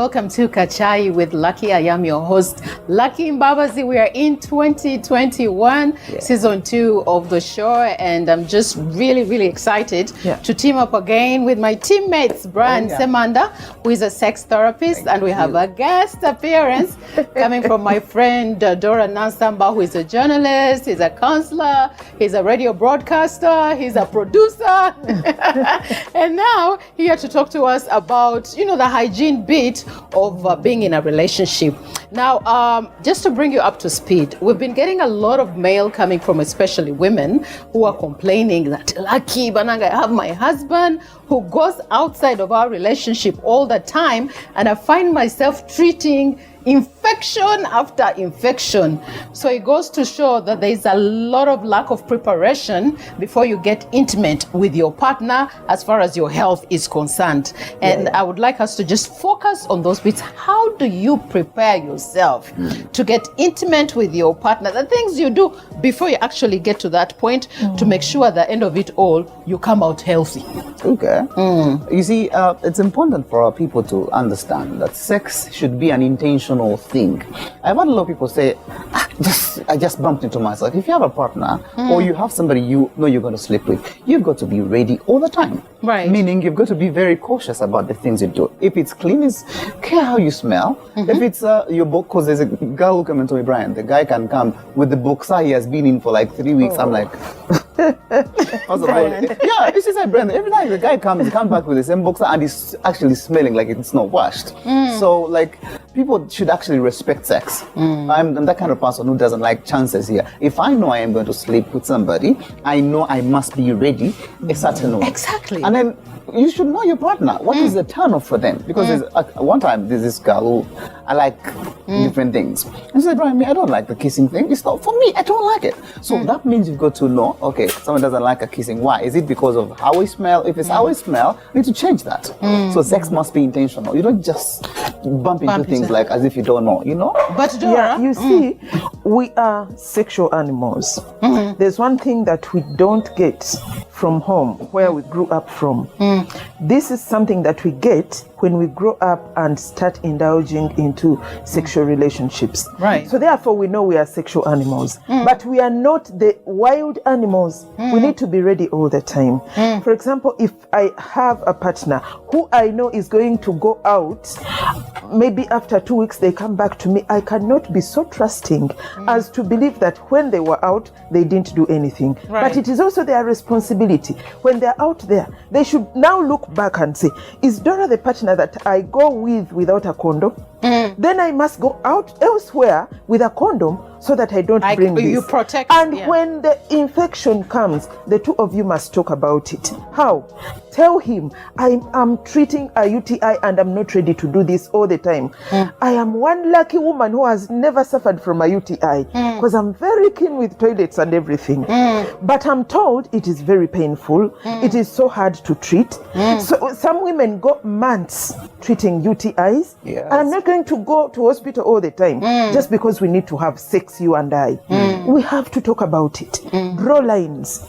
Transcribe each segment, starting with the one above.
welcome to Kachai with Lucky. I am your host, Lucky Mbabazi. We are in 2021, season 2 of the show, and I'm just really excited to team up again with my teammates, Brian Semanda, who is a sex therapist, and we have a guest appearance coming from my friend Dora Nansamba, who is a journalist, he's a counselor, he's a radio broadcaster, he's a producer, and now here to talk to us about, the hygiene bit of being in a relationship. Now, just to bring you up to speed, we've been getting a lot of mail coming from especially women who are complaining that, Lucky Bananga, I have my husband who goes outside of our relationship all the time, and I find myself treating infection after infection. So it goes to show that there is a lot of lack of preparation before you get intimate with your partner as far as your health is concerned. And I would like us to just focus on those bits. How do you prepare yourself to get intimate with your partner? The things you do before you actually get to that point to make sure at the end of it all, you come out healthy. Okay. You see, it's important for our people to understand that sex should be an intentional thing. I've had a lot of people say, I just bumped into myself. If you have a partner or you have somebody you know you're going to sleep with, you've got to be ready all the time. Right. Meaning you've got to be very cautious about the things you do. If it's clean, care how you smell. If it's your book, because there's a girl who came and told me, Brian, the guy can come with the boxer he has been in for like 3 weeks. I'm like, yeah, this is like Brandon. Every time the guy comes, he comes back with the same boxer and he's actually smelling like it's not washed. So like people should actually respect sex. I'm that kind of person who doesn't like chances here. If I know I am going to sleep with somebody, I know I must be ready a certain way. Exactly. And then you should know your partner. What is the turn off for them? Because one time there's this girl who I like different things. And she said, Brian, I don't like the kissing thing. It's not for me. I don't like it. So that means you've got to know, okay, someone doesn't like a kissing. Why? Is it because of how we smell? If it's how we smell, we need to change that. So sex must be intentional. You don't just bump into things like as if you don't know, But Dora, you see, we are sexual animals. There's one thing that we don't get from home, where we grew up from. This is something that we get when we grow up and start indulging into sexual relationships. Right. So therefore we know we are sexual animals, but we are not the wild animals. We need to be ready all the time. For example, if I have a partner who I know is going to go out, maybe after 2 weeks they come back to me, I cannot be so trusting as to believe that when they were out, they didn't do anything. Right. But it is also their responsibility. When they're out there, they should now look back and say, is Dora the partner that I go with without a condom? Then I must go out elsewhere with a condom so that I don't bring this. You protect. And when the infection comes, the two of you must talk about it. How? Tell him, I'm treating a UTI and I'm not ready to do this all the time. I am one lucky woman who has never suffered from a UTI because I'm very keen with toilets and everything. But I'm told it is very painful. It is so hard to treat. So some women go months treating UTIs. Yes. And I'm not going to go to hospital all the time just because we need to have sex, you and I. We have to talk about it. Draw lines.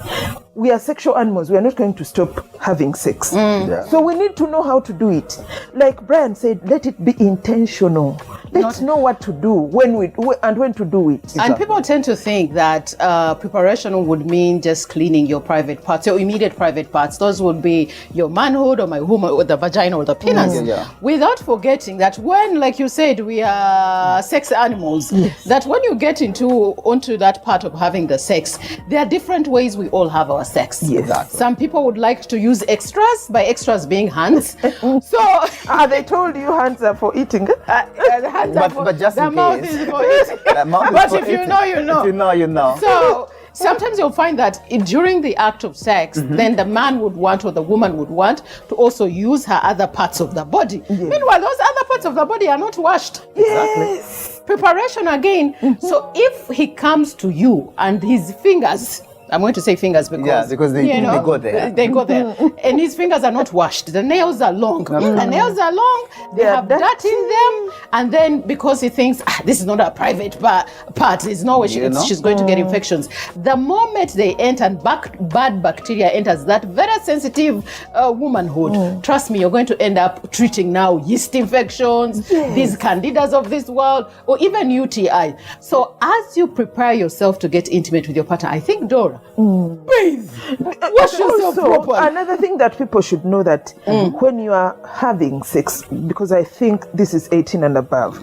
We are sexual animals. We are not going to stop having sex. So we need to know how to do it. Like Brian said, let it be intentional. Let's know what to do when to do it. And people tend to think that preparation would mean just cleaning your private parts, your immediate private parts. Those would be your manhood or my womb or the vagina or the penis. Without forgetting that when, like you said, we are sex animals, that when you get onto that part of having the sex, there are different ways we all have our sex. Exactly. Some people would like to use extras, by extras being hands. So they told you hands are for eating. But just the in mouth case. is for eating. But if you know, you know. If you know, you know. So sometimes you'll find that during the act of sex, then the man would want or the woman would want to also use her other parts of the body. Meanwhile, those other parts of the body are not washed. Yes. Preparation again. So if he comes to you and his fingers, I'm going to say fingers because they go there. They go there. And his fingers are not washed. The nails are long. The nails are long. They have dirt in them. And then because he thinks, this is not a private part, there's no way she's going to get infections. The moment they enter and bad bacteria enters that very sensitive womanhood, trust me, you're going to end up treating now yeast infections, these candidas of this world, or even UTI. So as you prepare yourself to get intimate with your partner, I think, Dora, breathe. Wash yourself properly. Another thing that people should know that when you are having sex, because I think this is 18 and above,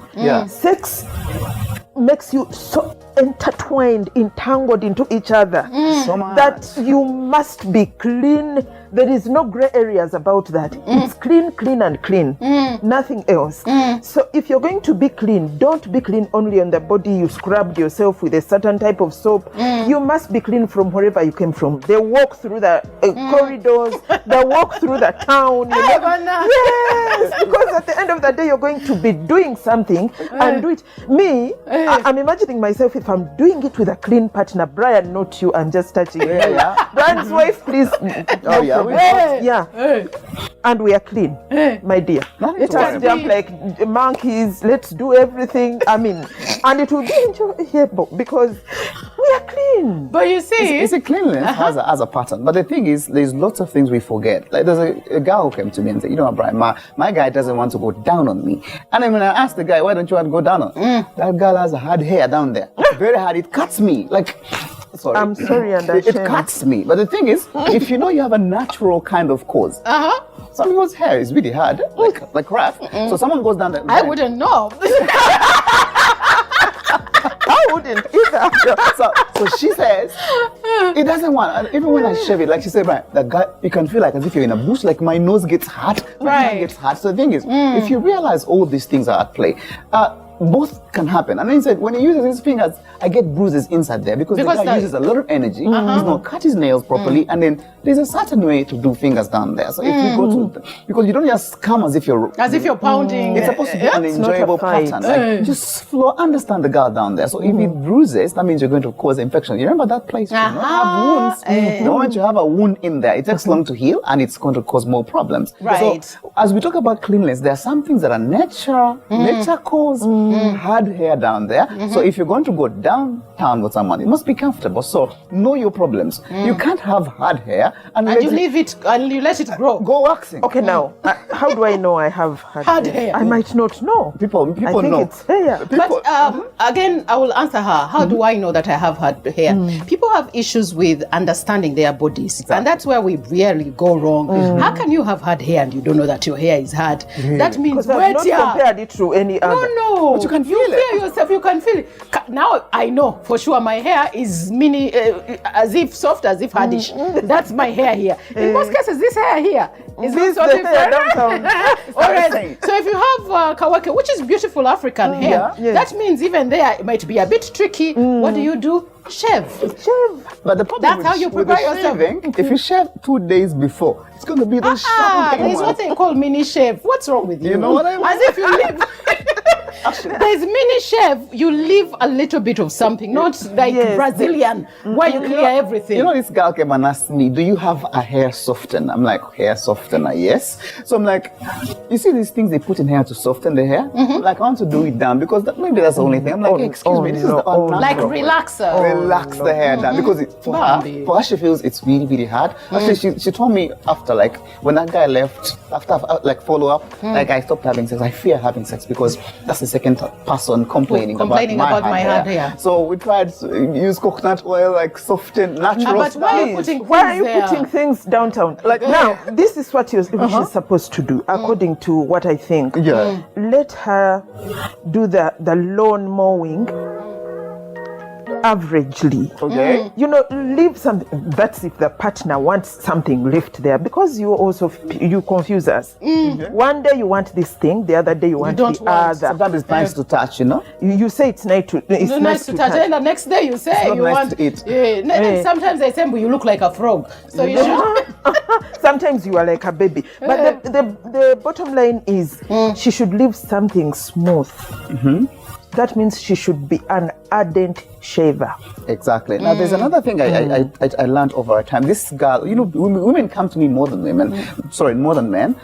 sex makes you so intertwined, entangled into each other So much. that you must be clean. There is no gray areas about that. It's clean, clean, and clean. Nothing else. So if you're going to be clean, don't be clean only on the body. You scrubbed yourself with a certain type of soap. You must be clean from wherever you came from. They walk through the corridors. They walk through the town. You know? Yes, because at the end of the day, you're going to be doing something and do it. Me, I'm imagining myself if I'm doing it with a clean partner. Brian, not you. I'm just touching you. Brian's wife, please. Oh, yeah. And we are clean, my dear. Let us jump like monkeys. Let's do everything. I mean, and it will be enjoyable because we are clean. But you see, it's a cleanliness has a pattern. But the thing is, there's lots of things we forget. Like there's a guy who came to me and said, you know, Brian, my guy doesn't want to go down on me. And then when I asked the guy, why don't you want to go down on? That girl has hard hair down there, very hard. It cuts me like. Sorry. I'm sorry, and it cuts me. But the thing is, if you know you have a natural kind of cause, some people's hair is really hard, like rough. So someone goes down there. I wouldn't know. I wouldn't either. So she says, it doesn't want, and even when I shave it, like she said, right, the guy, you can feel like as if you're in a bush, like my nose gets hot, my hand gets hot. So the thing is, if you realize all these things are at play, both can happen. And then he said, when he uses his fingers, I get bruises inside there because the guy uses a lot of energy. He's not cut his nails properly, and then there's a certain way to do fingers down there. So if you go to, because you don't just come as if you're pounding. It's supposed to be an enjoyable pattern. Like, just flow, understand the girl down there. So if it bruises, that means you're going to cause infection. You remember that place? You don't have wounds. The moment you have a wound in there, it takes long to heal, and it's going to cause more problems. Right. So as we talk about cleanliness, there are some things that are nature caused. Hard hair down there. So if you're going to go downtown with someone, it must be comfortable. So know your problems. You can't have hard hair and you leave it and you let it grow. Go waxing. Okay, now how do I know I have hard hair? I might not know. People I think know. It's hair. But again, I will answer her. How do I know that I have hard hair? People have issues with understanding their bodies, and that's where we really go wrong. How can you have hard hair and you don't know that your hair is hard? That means I've not compared it to any other. No. But you can feel it. Feel yourself. You can feel it. Now I know for sure my hair is mini, as if soft, as if hardish. That's my hair here. In most cases, this hair here is not so different. All right. So if you have kawake, which is beautiful African hair, that means even there it might be a bit tricky. What do? Shave. But the problem that's how you prepare yourself. Shaving, if you shave 2 days before, it's going to be the there's what they call mini shave. What's wrong with you? You know what I mean? As if you live. There's mini shave. You leave a little bit of something, not like Brazilian, where you clear everything. You know, this girl came and asked me, do you have a hair softener? I'm like, hair softener, yes. So I'm like, you see these things they put in hair to soften the hair? Like, I want to do it down because maybe that's the only thing. I'm like, excuse me, this is the unnatural like way. relaxer. Relax the hair down because for her she feels it's really, really hard. Actually, she told me after, like, when that guy left, after like follow up, like I stopped having sex. I fear having sex because that's the second person complaining about my hard hair. So we tried to use coconut oil, like soften natural but stuff. Why are you putting things downtown? Like now, this is what she's supposed to do, according to what I think. Let her do the lawn mowing averagely. Okay. You know, leave something. That's if the partner wants something left there, because you confuse us. One day you want this thing, the other day you want the other. Sometimes it's nice to touch, you know. You say it's nice to touch, and the next day you say you want to eat. Sometimes I say you look like a frog, so you should. Sometimes you are like a baby. But the bottom line is she should leave something smooth. That means she should be an ardent shaver. Exactly. Now, there's another thing I learned over time. This girl, you know, women come to me more than women. Sorry, more than men.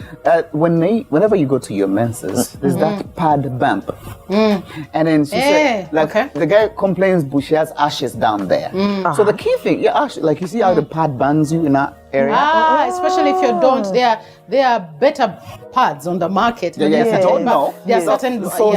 Whenever you go to your menses, there's that pad bump, and then she said, like, the guy complains, but she has ashes down there. So the key thing, like you see how the pad burns you in that area. Especially if you don't. There are better pads on the market. Yes, I don't know. There are certain. So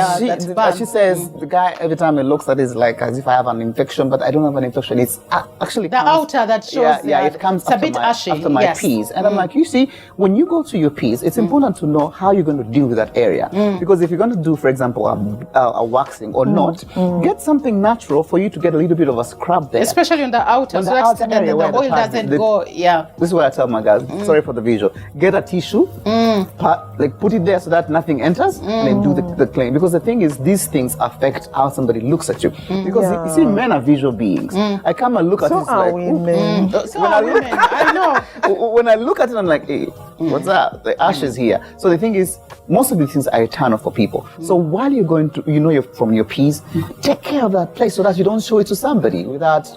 she says the guy, every time he looks at it, is like as if I have an infection, but I don't have an infection. It's actually the outer that shows. It comes it's a bit ashy after my pees, and I'm like, you see, when you go to your pees, it's important to know how you're going to deal with that area, because if you're going to do, for example, a waxing or not, get something natural for you to get a little bit of a scrub there, especially on the outer, on the outer area the oil doesn't go. Yeah, this is what I tell my guys. Sorry for the visual. Get a tissue, put it there so that nothing enters, and then do the clean. Because the thing is, these things affect how somebody looks at you. Because you see, men are visual beings. I come and look at it like, women. I know. When I look at it, I'm like, hey, what's that? The ashes here. So the thing is, most of these things are eternal for people. So while you're going to, you're from your peas, take care of that place so that you don't show it to somebody without,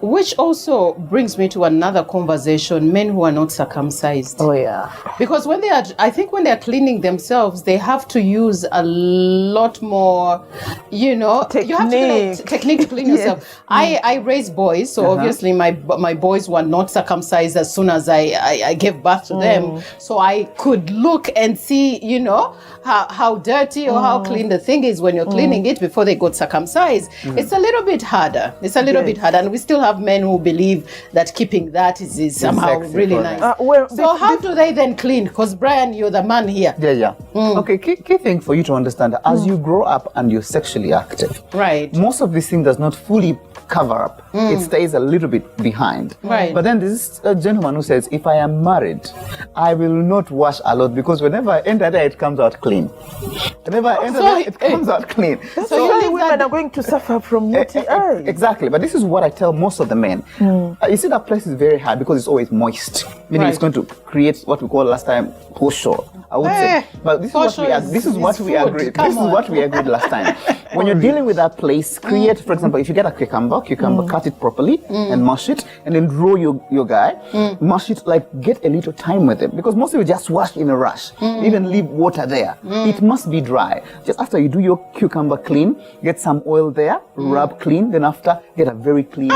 Which also brings me to another conversation, men who are not circumcised. Oh, yeah. Because I think when they're cleaning themselves, they have to use a lot more, technique. You have to technique to clean yourself. I raise boys, so obviously my boys were not circumcised as soon as I gave birth to them. So I could look and see, how dirty or how clean the thing is when you're cleaning it before they got circumcised. It's a little bit harder. And we still have men who believe that keeping that is somehow really nice. So how do they then clean? Because Brian, you're the man here. Yeah. Okay, key thing for you to understand that as you grow up and you're sexually active, right, most of this thing does not fully cover up. It stays a little bit behind. Right. But then there's a gentleman who says, if I am married, I will not wash a lot because whenever I enter there, it comes out clean. Whenever I enter there, it comes out clean. So you women are going to suffer from UTI. Exactly. But this is what I tell most of the men. You see, that place is very hard because it's always moist. Meaning it's going to create what we call last time posture. I would say. But this is what we agreed. This is what we agreed last time. When you're dealing with that place, create, for example, if you get a cucumber, cut it properly and mash it, and then draw your guy, mash it, get a little time with it. Because most of you just wash in a rush. Even leave water there. It must be dry. Just after you do your cucumber clean, get some oil there, rub clean, then after, get a very clean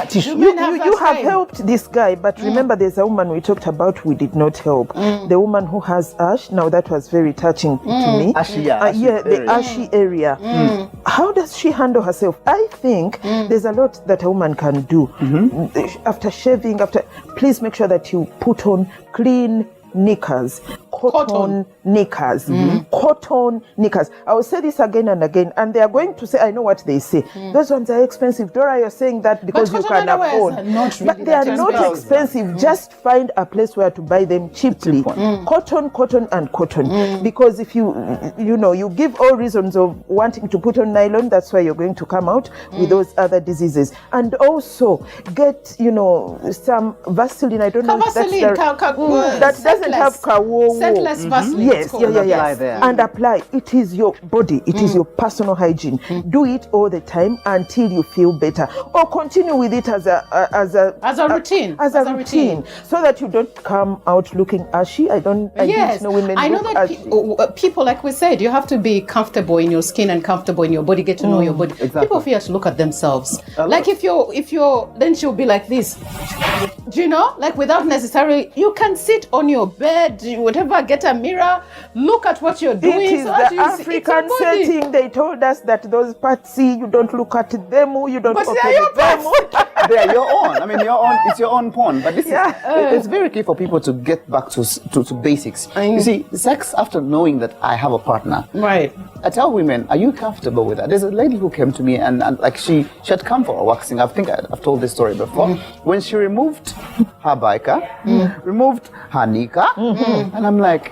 tissue. You have helped this guy, but remember there's a woman we talked about we did not help. The woman who has ash, now that was very touching to me. Ashy, the ashy area. How does she handle herself? I think there's a lot that a woman can do. After shaving, please make sure that you put on clean knickers, cotton knickers, cotton knickers. I will say this again and again, and they are going to say, I know what they say. Those ones are expensive. Dora, you're saying that because you can afford. But they are not expensive. Just find a place where to buy them cheaply. Cotton, and cotton. Because if you give all reasons of wanting to put on nylon, that's why you're going to come out with those other diseases. And also get, some Vaseline. I don't know if that's that doesn't have scentless Vaseline. Yes, and apply. It is your body. It is your personal hygiene. Do it all the time until you feel better, or continue with it as a routine, so that you don't come out looking ashy. I didn't know women. I know that people, like we said, you have to be comfortable in your skin and comfortable in your body. Get to know your body. Exactly. People fear to look at themselves. Like if you're, then she'll be like this. Do you know? Like without necessarily, you can sit on your bed, whatever, get a mirror, look at what you're doing. It is the African setting. They told us that those parts, you don't look at them, you don't open them. They are your own. I mean, it's your own porn. But this is, it's very key for people to get back to basics. You see, sex, after knowing that I have a partner, right? I tell women, are you comfortable with that? There's a lady who came to me and like she had come for a waxing. I think I've told this story before. When she removed her biker, removed her nika, and I'm like,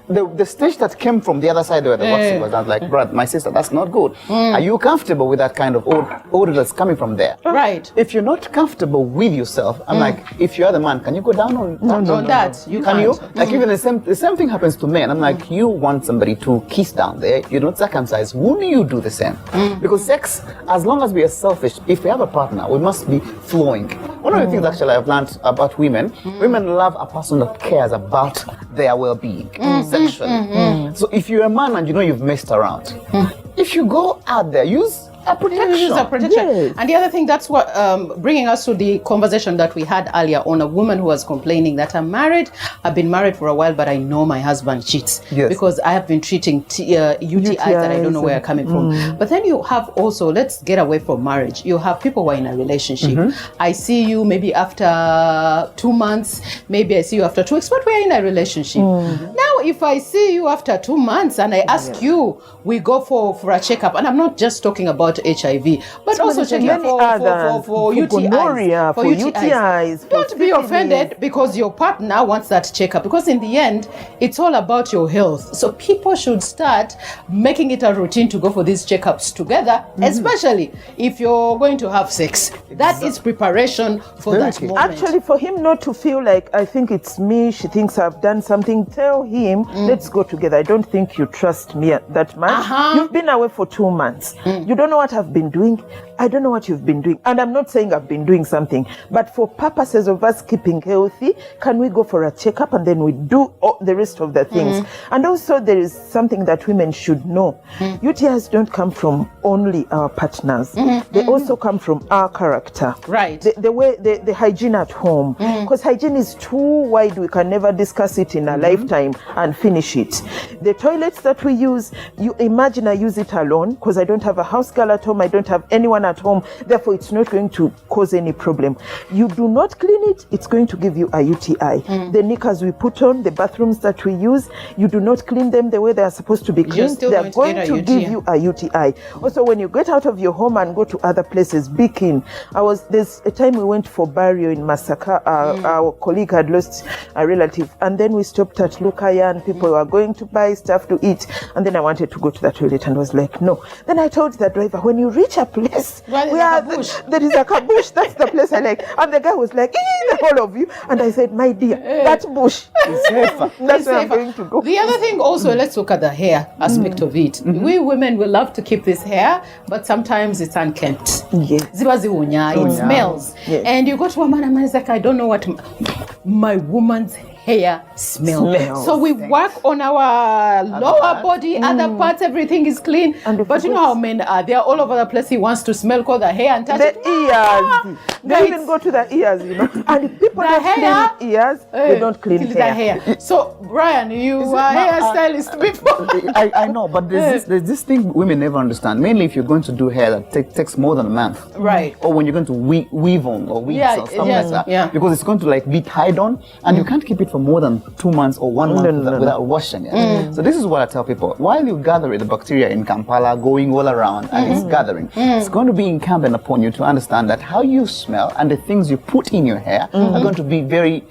the stage that came from the other side where the waxing was, I was like, "Brad, my sister, that's not good. Are you comfortable with that kind of odor that's coming from there?" Right. If you're not comfortable with yourself, I'm like, if you're the man, can you go down on that? You can can't. you? Like even the same thing happens to men. I'm like, you want somebody to kiss down there, you're not circumcised. Wouldn't you do the same? Because sex, as long as we are selfish, if we have a partner, we must be flowing. One of the things actually I've learned about women, women love a person that cares about their well-being sexually. So if you're a man and you know you've messed around, if you go out there, use a protection. Use a protection. Yes. And the other thing, that's what bringing us to the conversation that we had earlier on a woman who was complaining that I'm married, I've been married for a while, but I know my husband cheats because I have been treating UTIs that I don't know where are coming from. But then you have also, let's get away from marriage. You have people who are in a relationship. I see you maybe after 2 months, maybe I see you after 2 weeks, but we're in a relationship. Now, if I see you after 2 months and I ask you, we go for a checkup, and I'm not just talking about HIV, but also checking for UTIs. Gonorrhea, for UTIs. Don't be offended because your partner wants that checkup, because in the end, it's all about your health. So people should start making it a routine to go for these checkups together, especially if you're going to have sex. That is preparation for that moment. Actually, for him not to feel like, I think it's me, she thinks I've done something, tell him, let's go together. I don't think you trust me that much. You've been away for 2 months. You don't know what I've been doing. I don't know what you've been doing. And I'm not saying I've been doing something, but for purposes of us keeping healthy, can we go for a checkup and then we do all the rest of the things? And also there is something that women should know. UTIs don't come from only our partners. They also come from our character. Right. The way, the hygiene at home. Because hygiene is too wide. We can never discuss it in a lifetime and finish it. The toilets that we use, you imagine I use it alone because I don't have a house girl at home. I don't have anyone at home. Therefore, it's not going to cause any problem. You do not clean it, it's going to give you a UTI. The knickers we put on, the bathrooms that we use, you do not clean them the way they are supposed to be cleaned, they're going to give you a UTI. Also, when you get out of your home and go to other places, be keen. There's a time we went for burial in Masaka. Our colleague had lost a relative, and then we stopped at Lukaya and people were going to buy stuff to eat, and then I wanted to go to the toilet and was like, no. Then I told the driver, when you reach a place where there is a bush, that's the place I like. And the guy was like, the whole of you. And I said, my dear, that bush is safer. That's where I'm going to go. The other thing also, let's look at the hair aspect of it. We women will love to keep this hair, but sometimes it's unkempt. Yes. It smells. Yes. And you go to a man and he's like, I don't know what my woman's hair smells. So we work on our lower body, other parts, everything is clean. But you know how men are. They are all over the place. He wants to smell call the hair and touch the ears. They even go to the ears, you know. And if people don't clean ears, they don't clean the hair. So Brian, you are hairstylist before. I know, but there's this thing women never understand. Mainly if you're going to do hair that takes more than a month. Right. Or when you're going to weave on or weave or something like that. Yeah. Because it's going to like be tied on and you can't keep it for more than 2 months or 1 month without washing it. So this is what I tell people. While you gather the bacteria in Kampala going all around and it's gathering, it's going to be incumbent upon you to understand that how you smell and the things you put in your hair are going to be very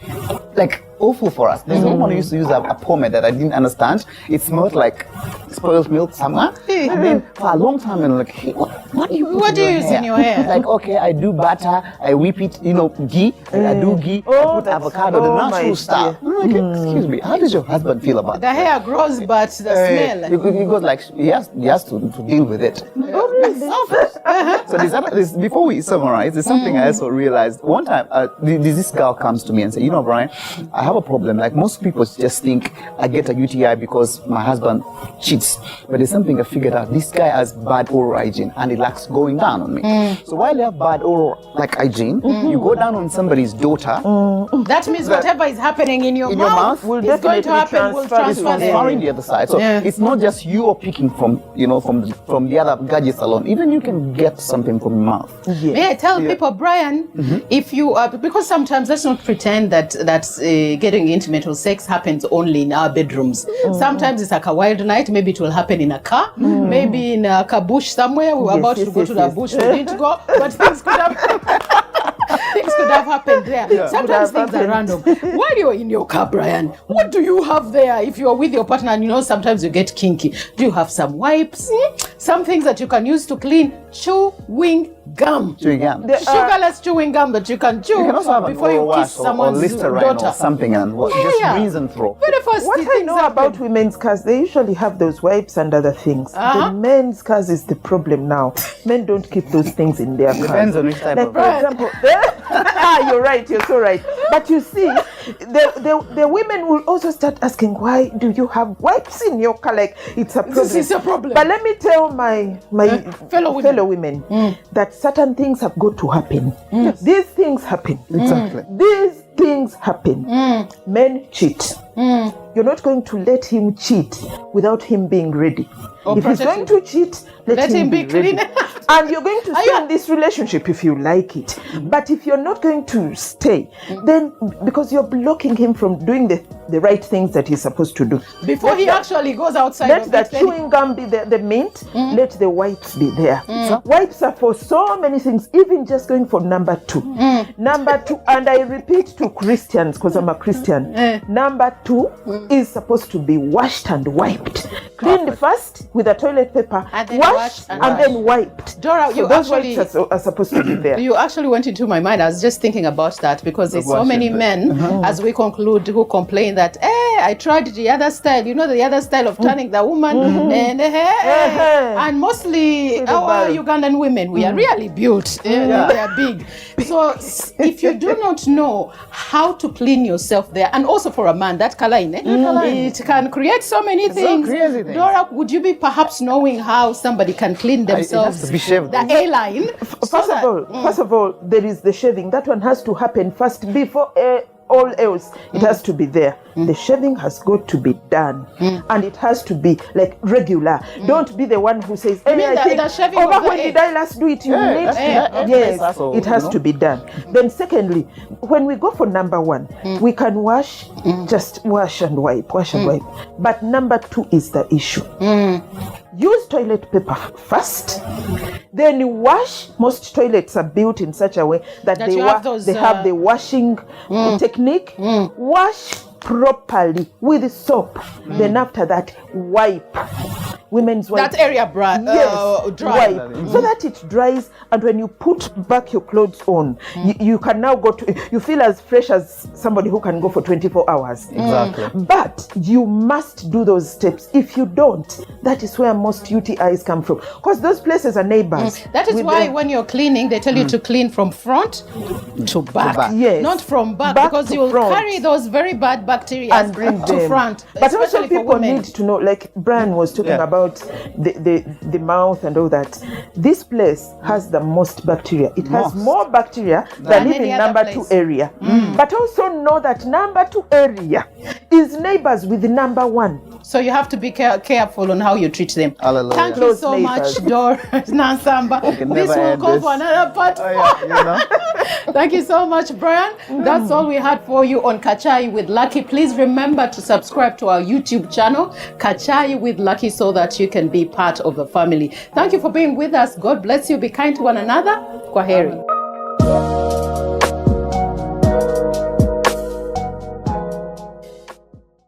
awful for us. There's a woman who used to use a pomade that I didn't understand. It smelled like spoiled milk somewhere. And then for a long time, I'm like, hey, what do you put in your hair? Like, okay, I do butter, I whip it, ghee, I do ghee, I put avocado, the natural stuff. I'm like, excuse me, how does your husband feel about the hair grows, but the smell. He goes like, he has to deal with it. So this, before we summarize, there's something I also realized. One time, this girl comes to me and says, you know, Brian, I have a problem. Like most people just think I get a UTI because my husband cheats. But there's something I figured out. This guy has bad oral hygiene and it likes going down on me. So while you have bad oral hygiene, you go down on somebody's daughter. That means whatever is happening in your mouth will is going to happen, will transfer the other side. So it's not just you are picking from the other gadgets alone. Even you can get something from your mouth. May I tell people, Brian, if you are, because sometimes let's not pretend that getting intimate or sex happens only in our bedrooms. Sometimes it's like a wild night. Maybe it will happen in a car, maybe in a bush somewhere. We were about to go to the bush. We didn't go, but things could happen. Things could have happened there. Sometimes have things are random. While you're in your car, Brian, what do you have there? If you're with your partner, and sometimes you get kinky. Do you have some wipes? Some things that you can use to clean? Chewing gum. Chewing gum. Sugarless chewing gum that you can chew You can also have before an you oral kiss wash or someone's Listerine daughter. or something and just rinse and throw. Very first What I things know happen. about women's cars, they usually have those wipes and other things. The men's cars is the problem now. Men don't keep those things in their cars. Depends on which type Like, of for example, you're right, you're so right. But you see, the women will also start asking, why do you have wipes in your car? Like, it's a problem. This is a problem. But let me tell my fellow women that certain things have got to happen. These things happen. Exactly. These things happen. Men cheat. You're not going to let him cheat without him being ready. If he's going to cheat, let him be ready. clean. And you're going to stay in this relationship if you like it. But if you're not going to stay, then because you're blocking him from doing the right things that he's supposed to do. Before he actually goes outside. Let the chewing gum be the mint, let the wipes be there. Wipes are for so many things, even just going for number 2. Number 2, and I repeat to Christians, because I'm a Christian, number 2 is supposed to be washed and wiped. Cleaned first with a toilet paper, And then washed and then wiped. Dora, you those actually wipes are supposed to be there. You actually went into my mind. I was just thinking about that because there's so many men, as we conclude, who complain that, I tried the other style, the other style of turning the woman, and mostly our Ugandan women, we are really built, they are big. So if you do not know how to clean yourself there, and also for a man, that color in it can create so many things. So crazy things. Dora, would you be perhaps knowing how somebody can clean themselves? It has to be shaved. The A-line. First of all, there is the shaving. That one has to happen first before all else. It has to be there. The shaving has got to be done, and it has to be like regular. Don't be the one who says, "Hey, I think when did I last do it?" You need yes, it has to be done. Then, secondly, when we go for number 1, we can wash, just wash and wipe, But number 2 is the issue. Use toilet paper first, then you wash. Most toilets are built in such a way that they have the washing technique. Wash properly with soap. Then after that, wipe. Women's wipe. That area dry. Wipe so that it dries, and when you put back your clothes on, you can now you feel as fresh as somebody who can go for 24 hours. Exactly. But you must do those steps. If you don't, that is where most UTIs come from, because those places are neighbors. That is why when you're cleaning, they tell you to clean from front to back. Yes. Not from back because you will carry those very bad bacteria and bring to them front. But also people need to know, like Brian was talking about the mouth and all that. This place has the most bacteria. It has more bacteria than even number 2 area. But also know that number 2 area is neighbors with number 1. So you have to be careful on how you treat them. Hallelujah. Thank you so much, Dora Nansamba. This will go for another part. Thank you so much, Brian. That's all we had for you on Kachai with Lucky. Please remember to subscribe to our YouTube channel, Kachai with Lucky, so that you can be part of the family. Thank you for being with us. God bless you. Be kind to one another. Kwaheri.